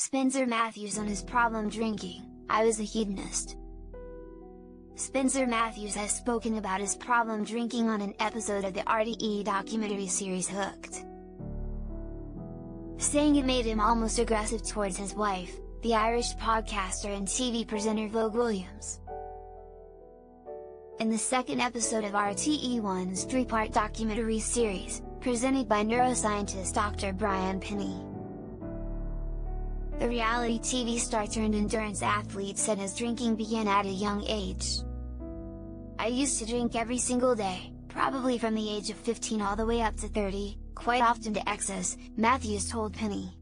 Spencer Matthews on his problem drinking. I was a hedonist. Spencer Matthews has spoken about his problem drinking on an episode of the RTE documentary series Hooked, saying it made him almost aggressive towards his wife, the Irish podcaster and TV presenter Vogue Williams. In the second episode of RTE1's three-part documentary series, presented by neuroscientist Dr. Brian Penny, the reality TV star turned endurance athlete said his drinking began at a young age. "I used to drink every single day, probably from the age of 15 all the way up to 30, quite often to excess," Matthews told Penny.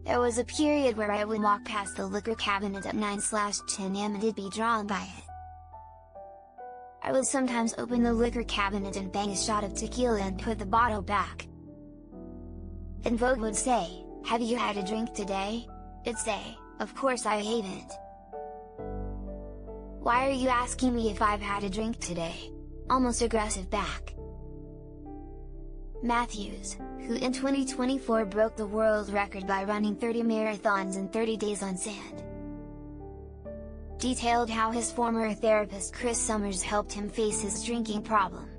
"There was a period where I would walk past the liquor cabinet at 9/10 am and I'd be drawn by it. I would sometimes open the liquor cabinet and bang a shot of tequila and put the bottle back. And Vogue would say, 'Have you had a drink today?' I'd say, 'Of course I haven't.' 'Why are you asking me if I've had a drink today?' Almost aggressive back." Matthews, who in 2024 broke the world record by running 30 marathons in 30 days on sand, detailed how his former therapist Chris Summers helped him face his drinking problem.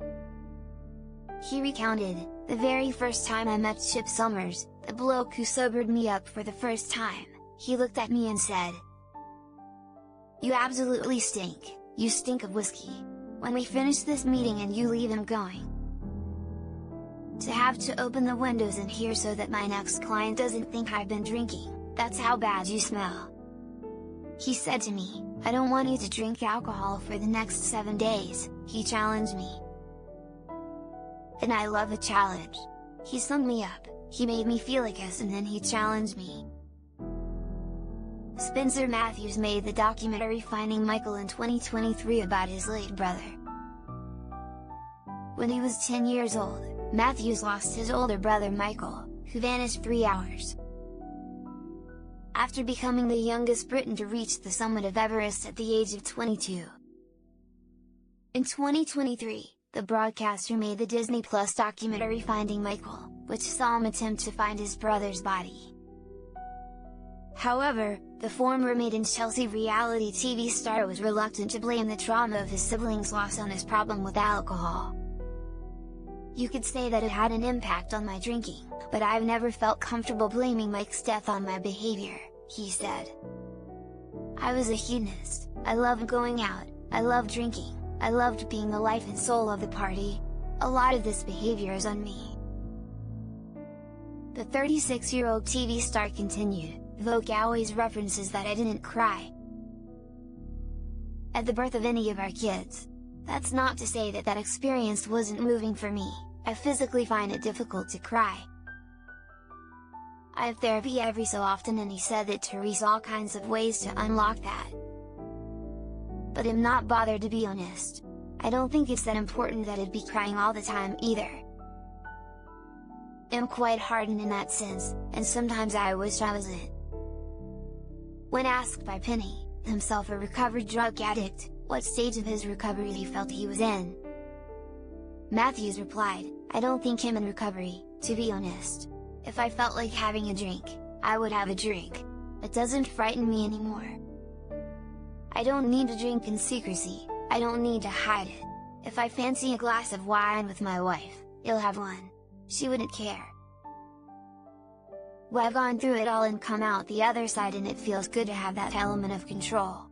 He recounted, "The very first time I met Chip Summers, the bloke who sobered me up for the first time, he looked at me and said, 'You absolutely stink, you stink of whiskey. When we finish this meeting and you leave, I'm going to have to open the windows in here so that my next client doesn't think I've been drinking, that's how bad you smell.' He said to me, 'I don't want you to drink alcohol for the next 7 days,' he challenged me. And I love a challenge. He summed me up, he made me feel like us and then he challenged me." Spencer Matthews made the documentary Finding Michael in 2023 about his late brother. When he was 10 years old, Matthews lost his older brother Michael, who vanished 3 hours after becoming the youngest Briton to reach the summit of Everest at the age of 22. In 2023, the broadcaster made the Disney Plus documentary Finding Michael, which saw him attempt to find his brother's body. However, the former Made-in-Chelsea reality TV star was reluctant to blame the trauma of his siblings' loss on his problem with alcohol. "You could say that it had an impact on my drinking, but I've never felt comfortable blaming Mike's death on my behavior," he said. "I was a hedonist, I loved going out, I loved drinking, I loved being the life and soul of the party. A lot of this behavior is on me." The 36-year-old TV star continued, "Vogue always references that I didn't cry at the birth of any of our kids. That's not to say that that experience wasn't moving for me. I physically find it difficult to cry. I have therapy every so often," and he said that there's all kinds of ways to unlock that. "But I'm not bothered, to be honest. I don't think it's that important that I'd be crying all the time either. I'm quite hardened in that sense, and sometimes I wish I wasn't." When asked by Penny, himself a recovered drug addict, what stage of his recovery he felt he was in, Matthews replied, "I don't think I'm in recovery, to be honest. If I felt like having a drink, I would have a drink. It doesn't frighten me anymore. I don't need to drink in secrecy, I don't need to hide it. If I fancy a glass of wine with my wife, I'll have one. She wouldn't care. Well, I've gone through it all and come out the other side, and it feels good to have that element of control."